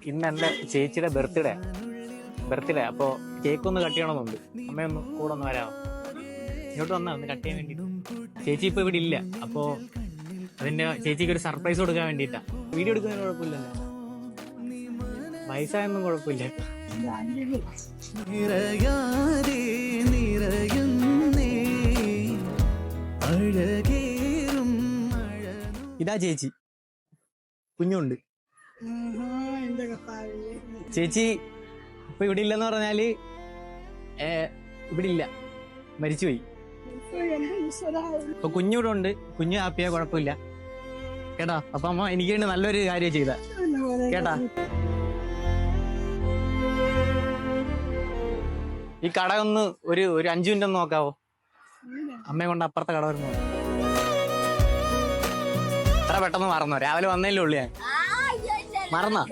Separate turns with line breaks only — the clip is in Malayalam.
ഇന്ന് എൻ്റെ ചേച്ചിയുടെ ബർത്ത്ഡേ അപ്പോ കേക്ക് ഒന്ന് കട്ട് ചെയ്യണമെന്നുണ്ട്. അമ്മയൊന്ന് കൂടെ ഒന്ന് വരാമോ? ഇങ്ങോട്ട് വന്നാ ഒന്ന് കട്ട് ചെയ്യാൻ വേണ്ടിട്ട്. ചേച്ചി ഇപ്പൊ ഇവിടെ ഇല്ല, അപ്പോ അതിന്റെ ചേച്ചിക്ക് ഒരു സർപ്രൈസ് കൊടുക്കാൻ വേണ്ടിട്ടാ. വീഡിയോ എടുക്കുന്നതിന് കുഴപ്പമില്ലല്ലോ, വയസ്സായൊന്നും കുഴപ്പമില്ല. ഇതാ ചേച്ചി, കുഞ്ഞുണ്ട്. ചേച്ചി ഇപ്പൊ ഇവിടെ ഇല്ലെന്ന് പറഞ്ഞാല് ഇവിടെ ഇല്ല, മരിച്ചുപോയി. ഇപ്പൊ കുഞ്ഞൂടെ ഉണ്ട്, കുഞ്ഞു ഹാപ്പിയാ, കുഴപ്പമില്ല കേട്ടാ. അപ്പൊ അമ്മ എനിക്ക് വേണ്ടി നല്ലൊരു കാര്യം ചെയ്ത കേട്ടാ. ഈ കട ഒന്ന് ഒരു 5 മിനിറ്റ് ഒന്ന് നോക്കാവോ? അമ്മയെ കൊണ്ട് അപ്പുറത്തെ കട വരുന്നു. എത്ര പെട്ടെന്ന് മറന്നോ? രാവിലെ വന്നല്ലേ ഉള്ളു ഞാൻ. മറന്നാ?